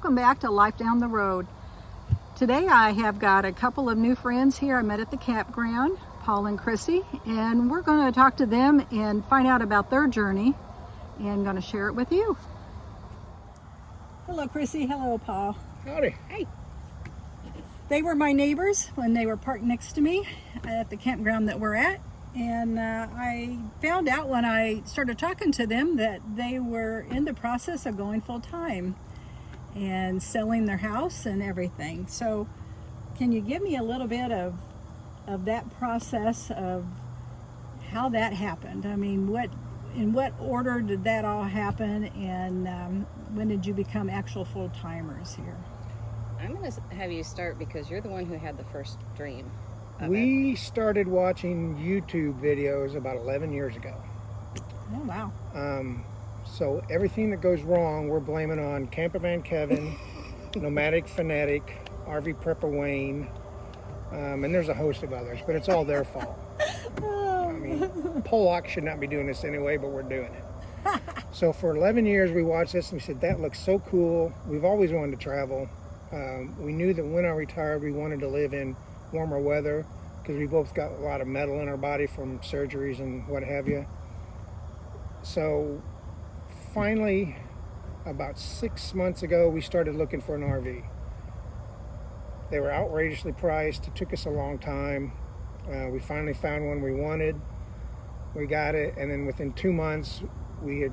welcome back to Life Down the Road. Today I have got a couple of new friends here I met at the campground, Paul and Crissy, and we're going to talk to them and find out about their journey and going to share it with you. Hello Crissy, hello Paul. Howdy. Hey. They were my neighbors when they were parked next to me at the campground that we're at. And I found out when I started talking to them that they were in the process of going full-time and selling their house and everything. So can you give me a little bit of that process of how that happened? I mean, in what order did that all happen, and when did you become actual full-timers here? I'm going to have you start because you're the one who had the first dream. We started watching YouTube videos about 11 years ago. Oh, wow. So everything that goes wrong, we're blaming on Campervan Kevin, Nomadic Fanatic, RV Prepper Wayne, and there's a host of others, but it's all their fault. I mean, Pollock should not be doing this anyway, but we're doing it. So for 11 years, we watched this and we said, that looks so cool. We've always wanted to travel. We knew that when I retired, we wanted to live in warmer weather because we both got a lot of metal in our body from surgeries and what have you. So finally, about 6 months ago, we started looking for an RV. They were outrageously priced. It took us a long time. We finally found one we wanted. We got it, and then within 2 months, we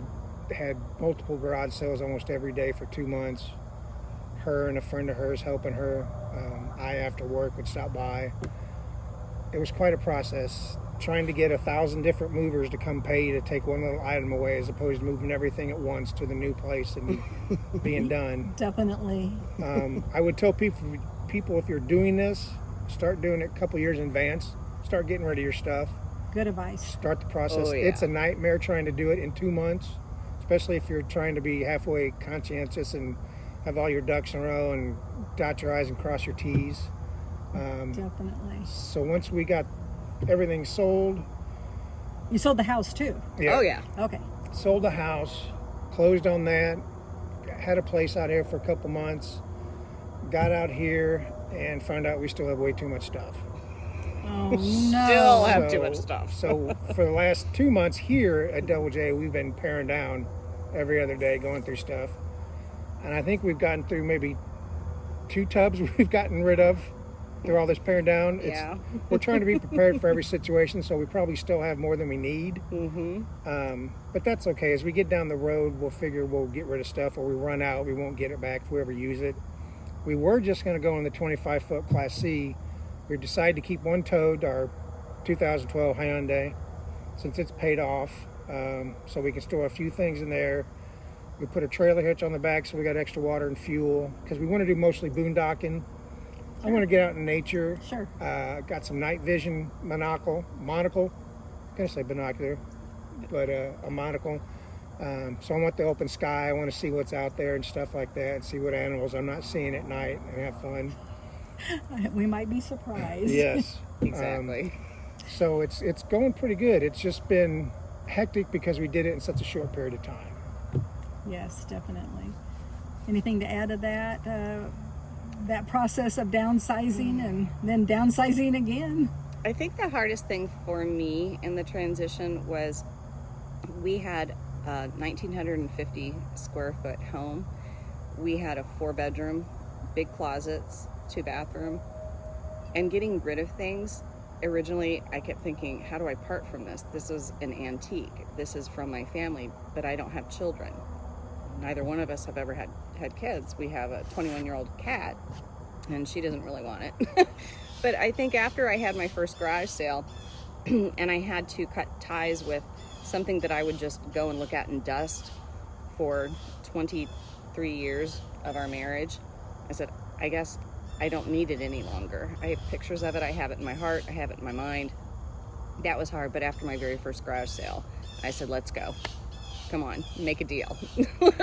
had multiple garage sales almost every day for 2 months. Her and a friend of hers helping her. I, after work, would stop by. It was quite a process, trying to get 1,000 different movers to come pay to take one little item away as opposed to moving everything at once to the new place and being done. Definitely. I would tell people, if you're doing this, start doing it a couple years in advance. Start getting rid of your stuff. Good advice. Start the process. Oh, yeah. It's a nightmare trying to do it in 2 months, especially if you're trying to be halfway conscientious and have all your ducks in a row and dot your I's and cross your T's. Definitely. So once we got everything sold. You sold the house too? Yeah. Oh, yeah. Okay. Sold the house, closed on that, had a place out here for a couple months, got out here and found out we still have way too much stuff. Oh, no. Still have too much stuff. So for the last 2 months here at Double J, we've been paring down every other day, going through stuff. And I think we've gotten through maybe 2 tubs we've gotten rid of through all this paring down. Yeah. We're trying to be prepared for every situation, so we probably still have more than we need. Mm-hmm. But that's okay. As we get down the road, we'll figure we'll get rid of stuff, or we run out, we won't get it back if we ever use it. We were just going to go in the 25-foot Class C. We decided to keep one towed, our 2012 Hyundai, since it's paid off, so we can store a few things in there. We put a trailer hitch on the back so we got extra water and fuel because we want to do mostly boondocking. I want to get out in nature. Sure. Got some night vision monocle. I'm going to say binocular, but a monocle. So I want the open sky. I want to see what's out there and stuff like that, and see what animals I'm not seeing at night and have fun. We might be surprised. Yes. Exactly. So it's going pretty good. It's just been hectic because we did it in such a short period of time. Yes, definitely. Anything to add to that? That process of downsizing and then downsizing again? I think the hardest thing for me in the transition was we had a 1,950 square foot home. We had a 4-bedroom, big closets, 2 bathroom, and getting rid of things. Originally, I kept thinking, how do I part from this? This is an antique. This is from my family, but I don't have children. Neither one of us have ever had kids. We have a 21-year-old cat, and she doesn't really want it. But I think after I had my first garage sale, and I had to cut ties with something that I would just go and look at and dust for 23 years of our marriage, I said, I guess I don't need it any longer. I have pictures of it. I have it in my heart. I have it in my mind. That was hard, but after my very first garage sale, I said, let's go. Come on, make a deal.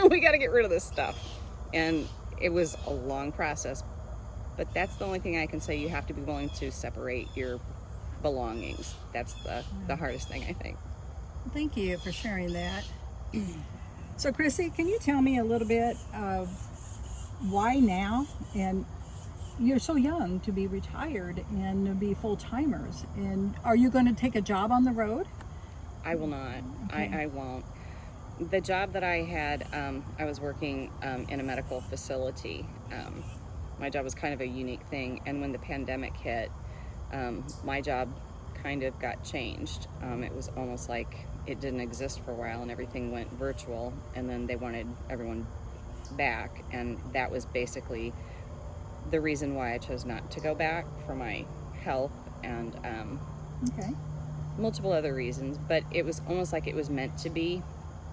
We got to get rid of this stuff. And it was a long process, but that's the only thing I can say. You have to be willing to separate your belongings. That's the hardest thing, I think. Thank you for sharing that. So Crissy, can you tell me a little bit of why now? And you're so young to be retired and to be full-timers. And are you going to take a job on the road? I will not. Okay. I won't. The job that I had, I was working in a medical facility. My job was kind of a unique thing, and when the pandemic hit, my job kind of got changed. It was almost like it didn't exist for a while, and everything went virtual, and then they wanted everyone back, and that was basically the reason why I chose not to go back, for my health and Okay. multiple other reasons. But it was almost like it was meant to be.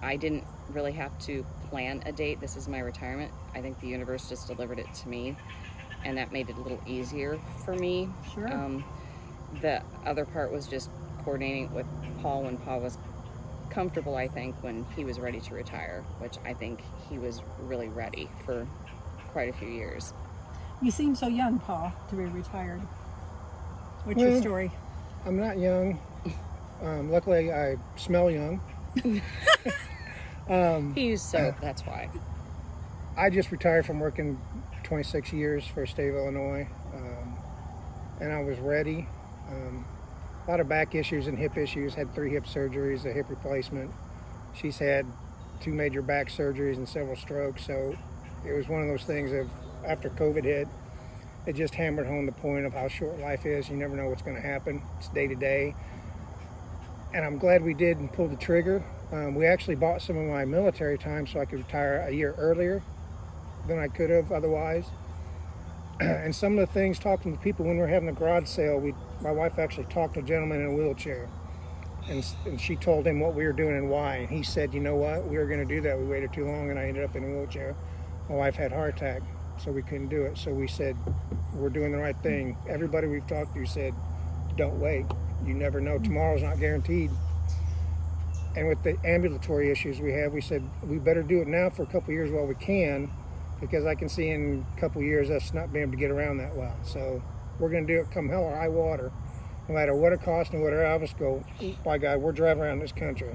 I didn't really have to plan a date. This is my retirement. I think the universe just delivered it to me, and that made it a little easier for me. Sure. The other part was just coordinating with Paul when Paul was comfortable, I think, when he was ready to retire, which I think he was really ready for quite a few years. You seem so young, Paul, to be retired. What's your Well, story? I'm not young. Luckily, I smell young. He used soap, that's why. I just retired from working 26 years for the state of Illinois, and I was ready. A lot of back issues and hip issues. Had 3 hip surgeries, a hip replacement. She's had 2 major back surgeries and several strokes. So it was one of those things of, after COVID hit, it just hammered home the point of how short life is. You never know what's going to happen. It's day to day. And I'm glad we did and pulled the trigger. We actually bought some of my military time so I could retire a year earlier than I could have otherwise. And some of the things, talking to people when we were having the garage sale, my wife actually talked to a gentleman in a wheelchair, and she told him what we were doing and why. And he said, you know what, we were going to do that. We waited too long, and I ended up in a wheelchair. My wife had a heart attack, so we couldn't do it. So we said, we're doing the right thing. Everybody we've talked to said, don't wait. You never know. Tomorrow's not guaranteed. And with the ambulatory issues we have, we said, we better do it now for a couple of years while we can, because I can see in a couple of years us not being able to get around that well. So we're going to do it come hell or high water, no matter what it costs and whatever. I'll just go, by God, we're driving around this country,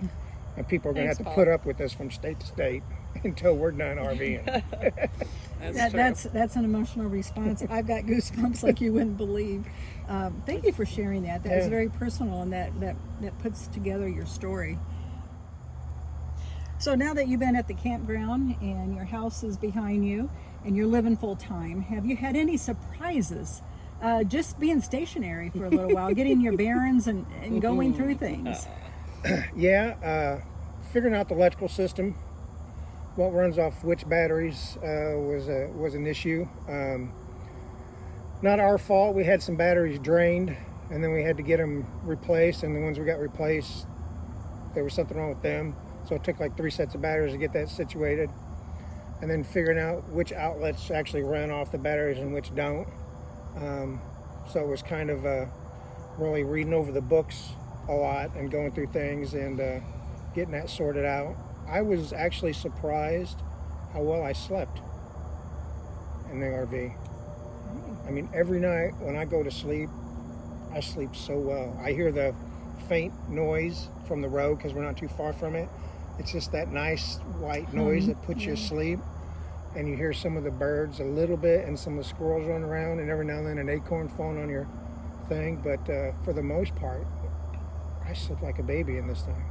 and people are going to have to put up with us from state to state until we're done RVing. That's an emotional response. I've got goosebumps like you wouldn't believe. Thank you for sharing that. That is very personal, and that puts together your story. So now that you've been at the campground and your house is behind you and you're living full time, have you had any surprises just being stationary for a little while, getting your bearings and going through things? Yeah, figuring out the electrical system, what runs off which batteries was an issue. Not our fault. We had some batteries drained, and then we had to get them replaced, and the ones we got replaced, there was something wrong with them. So it took like 3 sets of batteries to get that situated, and then figuring out which outlets actually run off the batteries and which don't. So it was kind of really reading over the books a lot and going through things and getting that sorted out. I was actually surprised how well I slept in the RV. I mean, every night when I go to sleep, I sleep so well. I hear the faint noise from the road because we're not too far from it. It's just that nice white noise that puts you asleep, and you hear some of the birds a little bit and some of the squirrels running around, and every now and then an acorn falling on your thing. But for the most part, I sleep like a baby in this thing.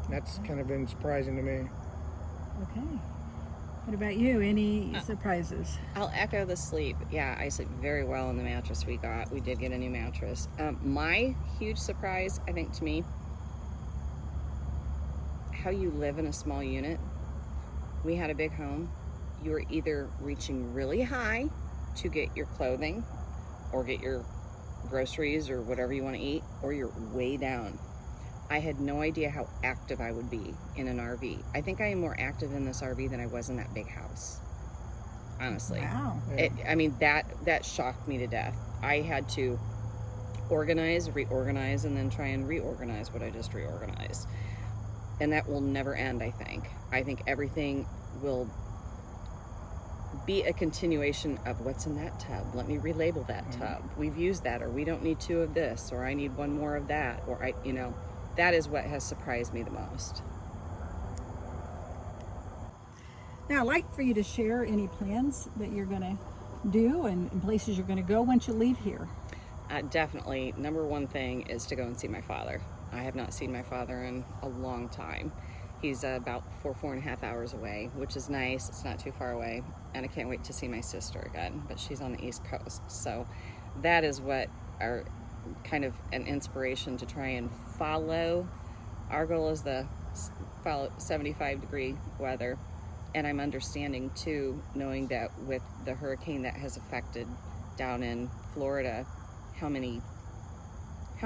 That's kind of been surprising to me. Okay. What about you? Any surprises? I'll echo the sleep. Yeah, I sleep very well in the mattress we got. We did get a new mattress. My huge surprise, I think, to me, how you live in a small unit. We had a big home. You were either reaching really high to get your clothing or get your groceries or whatever you want to eat, or you're way down. I had no idea how active I would be in an RV. I think I am more active in this RV than I was in that big house, honestly. Wow. That shocked me to death. I had to organize, reorganize, and then try and reorganize what I just reorganized. And that will never end, I think. I think everything will be a continuation of what's in that tub. Let me relabel that tub. We've used that, or we don't need 2 of this, or I need 1 more of that, or that is what has surprised me the most. Now, I'd like for you to share any plans that you're going to do and places you're going to go once you leave here. Definitely, number one thing is to go and see my father. I have not seen my father in a long time. He's about 4.5 hours away, which is nice. It's not too far away. And I can't wait to see my sister again, but she's on the East Coast. So that is what our kind of an inspiration to try and follow. Our goal is to follow 75-degree weather. And I'm understanding too, knowing that with the hurricane that has affected down in Florida, how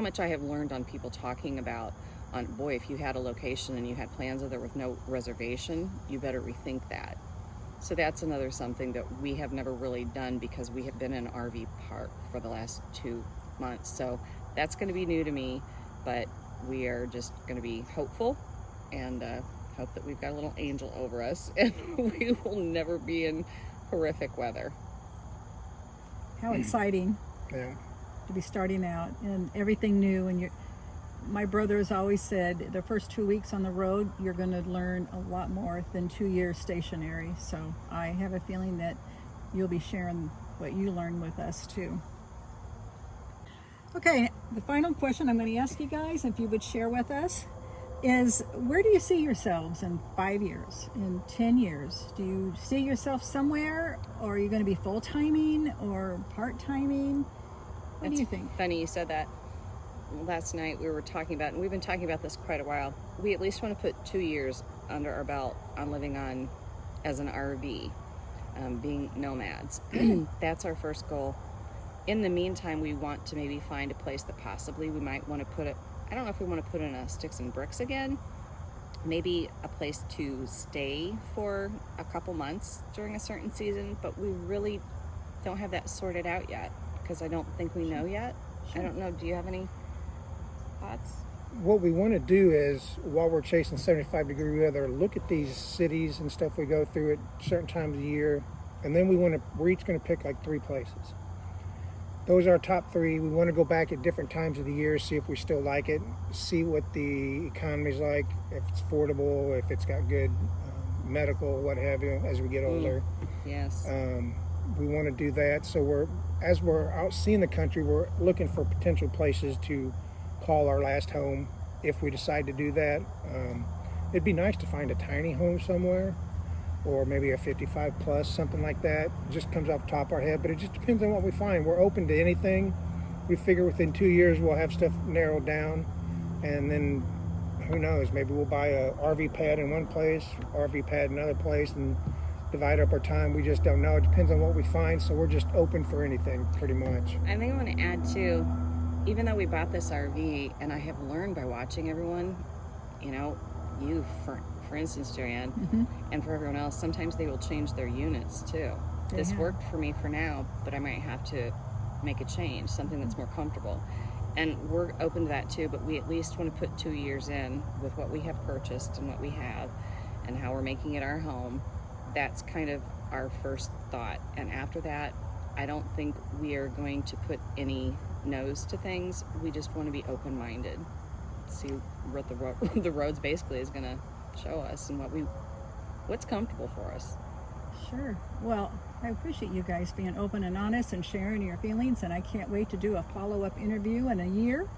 much I have learned on people talking about on, boy, if you had a location and you had plans there with no reservation, you better rethink that. So that's another something that we have never really done because we have been in an RV park for the last 2 months. So that's going to be new to me, but we are just going to be hopeful and hope that we've got a little angel over us and we will never be in horrific weather. How exciting. Yeah. To be starting out and everything new. And my brother has always said the first 2 weeks on the road, you're going to learn a lot more than 2 years stationary. So I have a feeling that you'll be sharing what you learn with us too. Okay, the final question I'm going to ask you guys, if you would share with us, is where do you see yourselves in 5 years, in 10 years? Do you see yourself somewhere, or are you going to be full-timing or part-timing? What do you think? Funny you said that. Last night we were talking about, and we've been talking about this quite a while. We at least want to put 2 years under our belt on living on as an RV, being nomads. That's our first goal. In the meantime, we want to maybe find a place that possibly we might want to put it. I don't know if we want to put in a sticks and bricks again. Maybe a place to stay for a couple months during a certain season, but we really don't have that sorted out yet because I don't think we know yet. I don't know. Do you have any thoughts? What we want to do is, while we're chasing 75-degree weather, look at these cities and stuff we go through at certain times of the year, and then we're each going to pick like 3 places. Those are our top 3. We want to go back at different times of the year, see if we still like it, see what the economy's like, if it's affordable, if it's got good medical, what have you, as we get older. Yes. We want to do that. So as we're out seeing the country, we're looking for potential places to call our last home if we decide to do that. It'd be nice to find a tiny home somewhere, or maybe a 55 plus, something like that. It just comes off the top of our head, but it just depends on what we find. We're open to anything. We figure within 2 years we'll have stuff narrowed down, and then who knows, maybe we'll buy a RV pad in one place, RV pad in another place, and divide up our time. We just don't know. It depends on what we find, so we're just open for anything pretty much. I think I want to add too, even though we bought this RV, and I have learned by watching everyone, you for instance, Joanne, and for everyone else, sometimes they will change their units too. This worked for me for now, but I might have to make a change, something that's more comfortable. And we're open to that too, but we at least want to put 2 years in with what we have purchased and what we have and how we're making it our home. That's kind of our first thought. And after that, I don't think we are going to put any no's to things. We just want to be open-minded. See what the roads basically is going to show us and what's comfortable for us. Sure. Well, I appreciate you guys being open and honest and sharing your feelings, and I can't wait to do a follow-up interview in a year,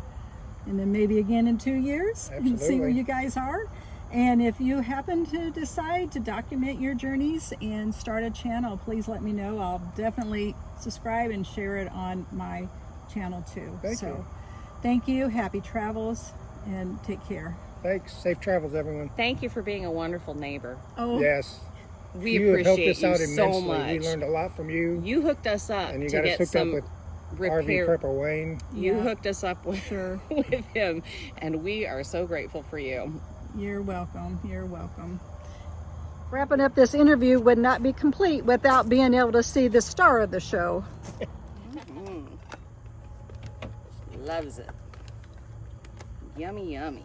and then maybe again in 2 years. Absolutely. And see where you guys are. And if you happen to decide to document your journeys and start a channel, please let me know. I'll definitely subscribe and share it on my channel too. Thank you. Thank you. Happy travels and take care. Thanks. Safe travels, everyone. Thank you for being a wonderful neighbor. Oh, Yes. We You have helped appreciate us out you so immensely. much. We learned a lot from you. You hooked us up And you to got us get hooked some up with repair. RV Prepper Wayne. You Yeah. hooked us up with him, and we are so grateful for you. You're welcome. You're welcome. Wrapping up this interview would not be complete without being able to see the star of the show. Loves it. Yummy, yummy.